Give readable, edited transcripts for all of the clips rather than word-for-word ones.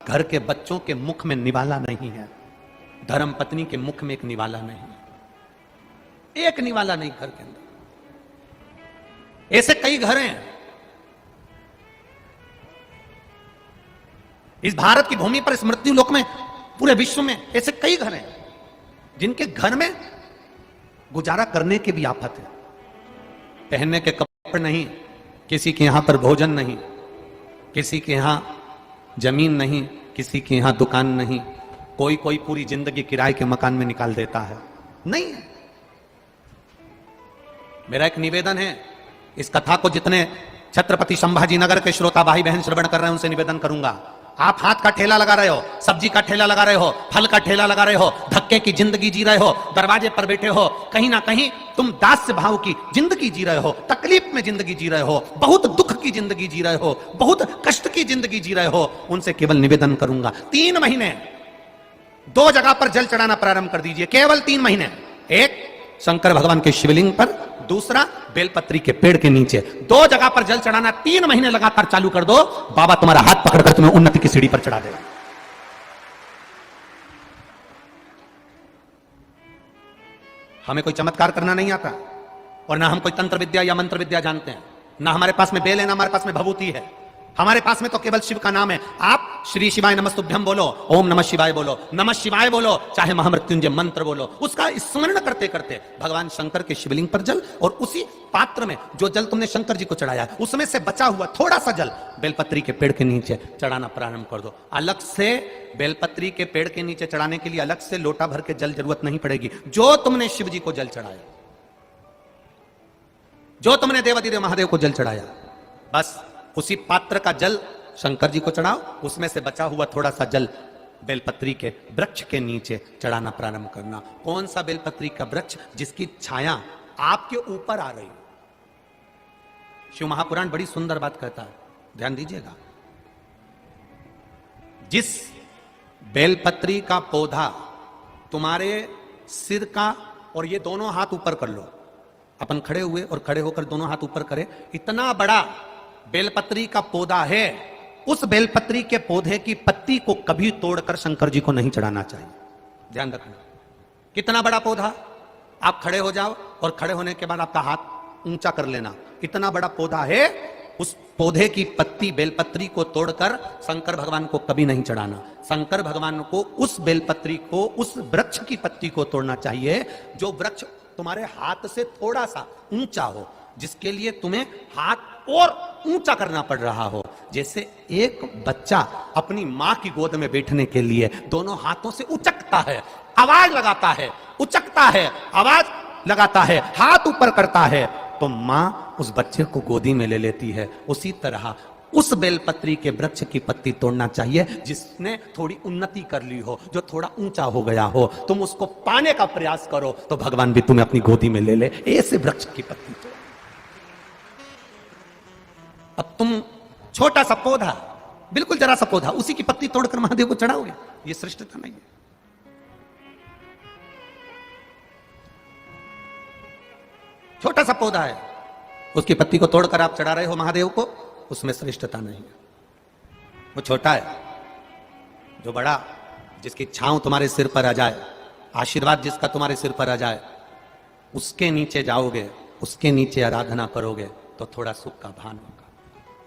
घर के बच्चों के मुख में निवाला नहीं है, धर्म पत्नी के मुख में एक निवाला नहीं है, एक निवाला नहीं घर के अंदर। ऐसे कई घर हैं इस भारत की भूमि पर, इस मृत्यु लोक में, पूरे विश्व में ऐसे कई घर हैं जिनके घर में गुजारा करने की भी आफत है। पहनने के कपड़े नहीं, किसी के यहां पर भोजन नहीं, किसी के यहां जमीन नहीं, किसी के यहां दुकान नहीं, कोई पूरी जिंदगी किराए के मकान में निकाल देता है। नहीं है। मेरा एक निवेदन है, इस कथा को जितने छत्रपति संभाजी नगर के श्रोता भाई बहन श्रवण कर रहे हैं उनसे निवेदन करूंगा, आप हाथ का ठेला लगा रहे हो, सब्जी का ठेला लगा रहे हो, फल का ठेला लगा रहे हो, धक्के की जिंदगी जी रहे हो, दरवाजे पर बैठे हो, कहीं ना कहीं तुम दास्य भाव की जिंदगी जी रहे हो, तकलीफ में जिंदगी जी रहे हो, बहुत दुख की जिंदगी जी रहे हो, बहुत कष्ट की जिंदगी जी रहे हो, उनसे केवल निवेदन करूंगा 3 महीने 2 जगह पर जल चढ़ाना प्रारंभ कर दीजिए, केवल 3 महीने। एक शंकर भगवान के शिवलिंग पर, दूसरा बेलपत्री के पेड़ के नीचे। 2 जगह पर जल चढ़ाना 3 महीने लगातार चालू कर दो, बाबा तुम्हारा हाथ पकड़कर तुम्हें उन्नति की सीढ़ी पर चढ़ा देगा। हमें कोई चमत्कार करना नहीं आता और ना हम कोई तंत्र विद्या या मंत्र विद्या जानते हैं, ना हमारे पास में बेल है, ना हमारे पास में भभूति है, हमारे पास में तो केवल शिव का नाम है। आप श्री शिवाय नमस्तुभ्यम बोलो, ओम नमः शिवाय बोलो, नमः शिवाय बोलो, चाहे महामृत्युंजय मंत्र बोलो, उसका स्मरण करते करते भगवान शंकर के शिवलिंग पर जल, और उसी पात्र में जो जल तुमने शंकर जी को चढ़ाया उसमें से बचा हुआ थोड़ा सा जल बेलपत्री के पेड़ के नीचे चढ़ाना प्रारंभ कर दो। अलग से बेलपत्री के पेड़ के नीचे चढ़ाने के लिए अलग से लोटा भर के जल जरूरत नहीं पड़ेगी। जो तुमने शिव जी को जल चढ़ाया, जो तुमने देवाधिदेव महादेव को जल चढ़ाया, बस उसी पात्र का जल शंकर जी को चढ़ाओ, उसमें से बचा हुआ थोड़ा सा जल बेलपत्री के वृक्ष के नीचे चढ़ाना प्रारंभ करना। कौन सा बेलपत्री का वृक्ष? जिसकी छाया आपके ऊपर आ रही हो। शिव महापुराण बड़ी सुंदर बात कहता है, ध्यान दीजिएगा। जिस बेलपत्री का पौधा तुम्हारे सिर का, और ये दोनों हाथ ऊपर कर लो, अपन खड़े हुए और खड़े होकर दोनों हाथ ऊपर करें, इतना बड़ा बेलपत्री का पौधा है, उस बेलपत्री के पौधे की पत्ती को कभी तोड़कर शंकर जी को नहीं चढ़ाना चाहिए। ध्यान रखना, कितना बड़ा पौधा। आप खड़े हो जाओ और खड़े होने के बाद आपका हाथ ऊंचा कर लेना, इतना बड़ा पौधा है, उस पौधे की पत्ती बेलपत्री को तोड़कर शंकर भगवान को कभी नहीं चढ़ाना। शंकर भगवान को उस बेलपत्री को, उस वृक्ष की पत्ती को तोड़ना चाहिए जो वृक्ष तुम्हारे हाथ से थोड़ा सा ऊंचा हो, जिसके लिए तुम्हें हाथ और ऊंचा करना पड़ रहा हो। जैसे एक बच्चा अपनी मां की गोद में बैठने के लिए दोनों हाथों से उचकता है, आवाज लगाता है, उचकता है, आवाज लगाता है, हाथ ऊपर करता है, तो मां उस बच्चे को गोदी में ले लेती है। उसी तरह उस बेलपत्री के वृक्ष की पत्ती तोड़ना चाहिए जिसने थोड़ी उन्नति कर ली हो, जो थोड़ा ऊंचा हो गया हो। तुम उसको पाने का प्रयास करो तो भगवान भी तुम्हें अपनी गोदी में ले ले। ऐसे वृक्ष की पत्ती तोड़। अब तुम छोटा सा पौधा, बिल्कुल जरा सा पौधा, उसी की पत्ती तोड़कर महादेव को चढ़ाओगे, ये श्रेष्ठता नहीं है। छोटा सा पौधा है, उसकी पत्ती को तोड़कर आप चढ़ा रहे हो महादेव को, उसमें श्रेष्ठता नहीं है। वो छोटा है, जो बड़ा, जिसकी छांव तुम्हारे सिर पर आ जाए, आशीर्वाद जिसका तुम्हारे सिर पर आ जाए, उसके नीचे जाओगे, उसके नीचे आराधना करोगे तो थोड़ा सुख का भान होगा।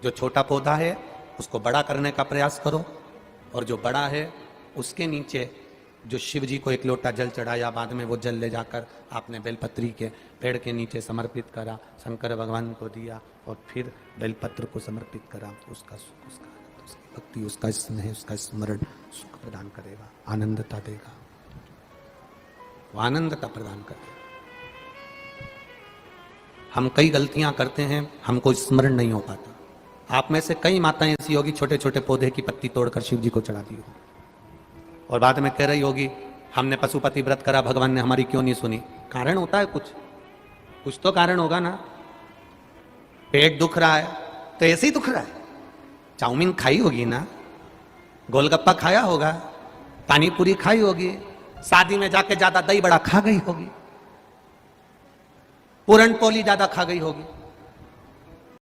जो छोटा पौधा है उसको बड़ा करने का प्रयास करो, और जो बड़ा है उसके नीचे, जो शिव जी को एक लोटा जल चढ़ाया, बाद में वो जल ले जाकर आपने बेलपत्री के पेड़ के नीचे समर्पित करा, शंकर भगवान को दिया, और फिर बेलपत्र को समर्पित करा, उसका सुख, उसका आनंद, उसकी भक्ति, उसका स्नेह, उसका स्मरण सुख प्रदान करेगा, आनंदता देगा, वो आनंदता प्रदान करेगा। हम कई गलतियां करते हैं, हमको स्मरण नहीं हो पाता। आप में से कई माताएं ऐसी होगी, छोटे छोटे पौधे की पत्ती तोड़कर शिव जी को चढ़ा दी हो, और बाद में कह रही होगी हमने पशुपति व्रत करा, भगवान ने हमारी क्यों नहीं सुनी। कारण होता है, कुछ तो कारण होगा ना। पेट दुख रहा है तो ऐसे ही दुख रहा है, चाउमीन खाई होगी ना, गोलगप्पा खाया होगा, पानी पूरी खाई होगी, शादी में जाके ज्यादा दही बड़ा खा गई होगी, पूरन पोली ज्यादा खा गई होगी,